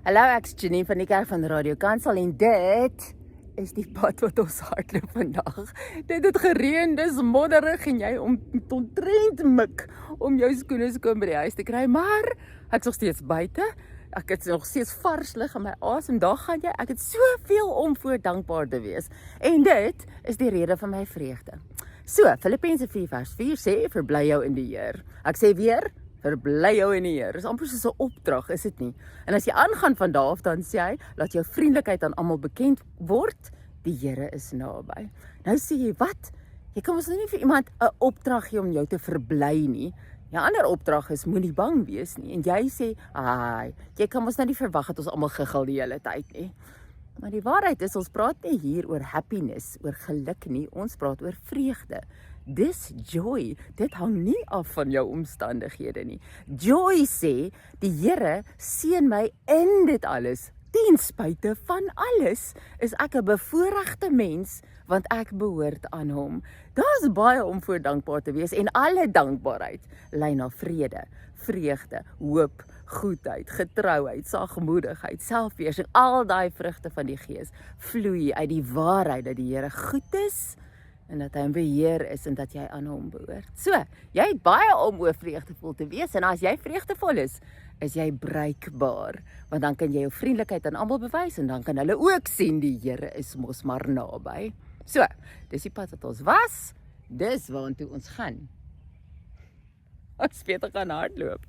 Hallo, ek is Janine van die kerk van Radio Kansel en dit is die pad wat ons hardloop vandag. Dit het gereën, dis modderig en jy omtrent mik om jou skoene skoon by die huis te kry, maar ek is nog steeds buite. Ek het nog steeds vars lig in my asem. Daar gaan jy, ek het soveel om voor dankbaar te wees. En dit is die rede van my vreugde. So, Filippense 4:4 sê, verbly jou in die Here. Ek sê weer, verbly jou in die Here. Dis amper soos 'n opdrag, is dit nie? En as jy aangaan van daar af, dan sê hy, laat jou vriendelikheid aan almal bekend word, die Here is naby. Nou sê jy, wat? Jy kan ons nou nie vir iemand 'n opdrag gee om jou te verbly nie. Jou ander opdrag is, moenie bang wees nie. En jy sê, jy kan ons nou nie verwag dat ons almal giggel die hele tyd nie. Maar die waarheid is, ons praat nie hier oor happiness, oor geluk nie, ons praat oor vreugde. Dis joy, dit hang nie af van jou omstandighede nie. Joy sê, die Here seën my in dit alles. Ten spyte van alles is ek 'n bevoorregte mens, want ek behoort aan hom. Daar's baie om voor dankbaar te wees en alle dankbaarheid lei na vrede, vreugde, hoop, goedheid, getrouheid, sagmoedigheid, selfbeheersing, al daai vrugte van die Gees vloei uit die waarheid dat die Here goed is en dat hy in beheer is en dat jy aan hom behoort. So, jy het baie om oor vreugdevol te wees en as jy vreugdevol is jy bruikbaar, want dan kan jy jou vriendelikheid aan almal bewys en dan kan hulle ook sien die Here is mos maar naby. So, dis die pad wat ons was, dis waartoe ons gaan. Ons weet gaan hardloop.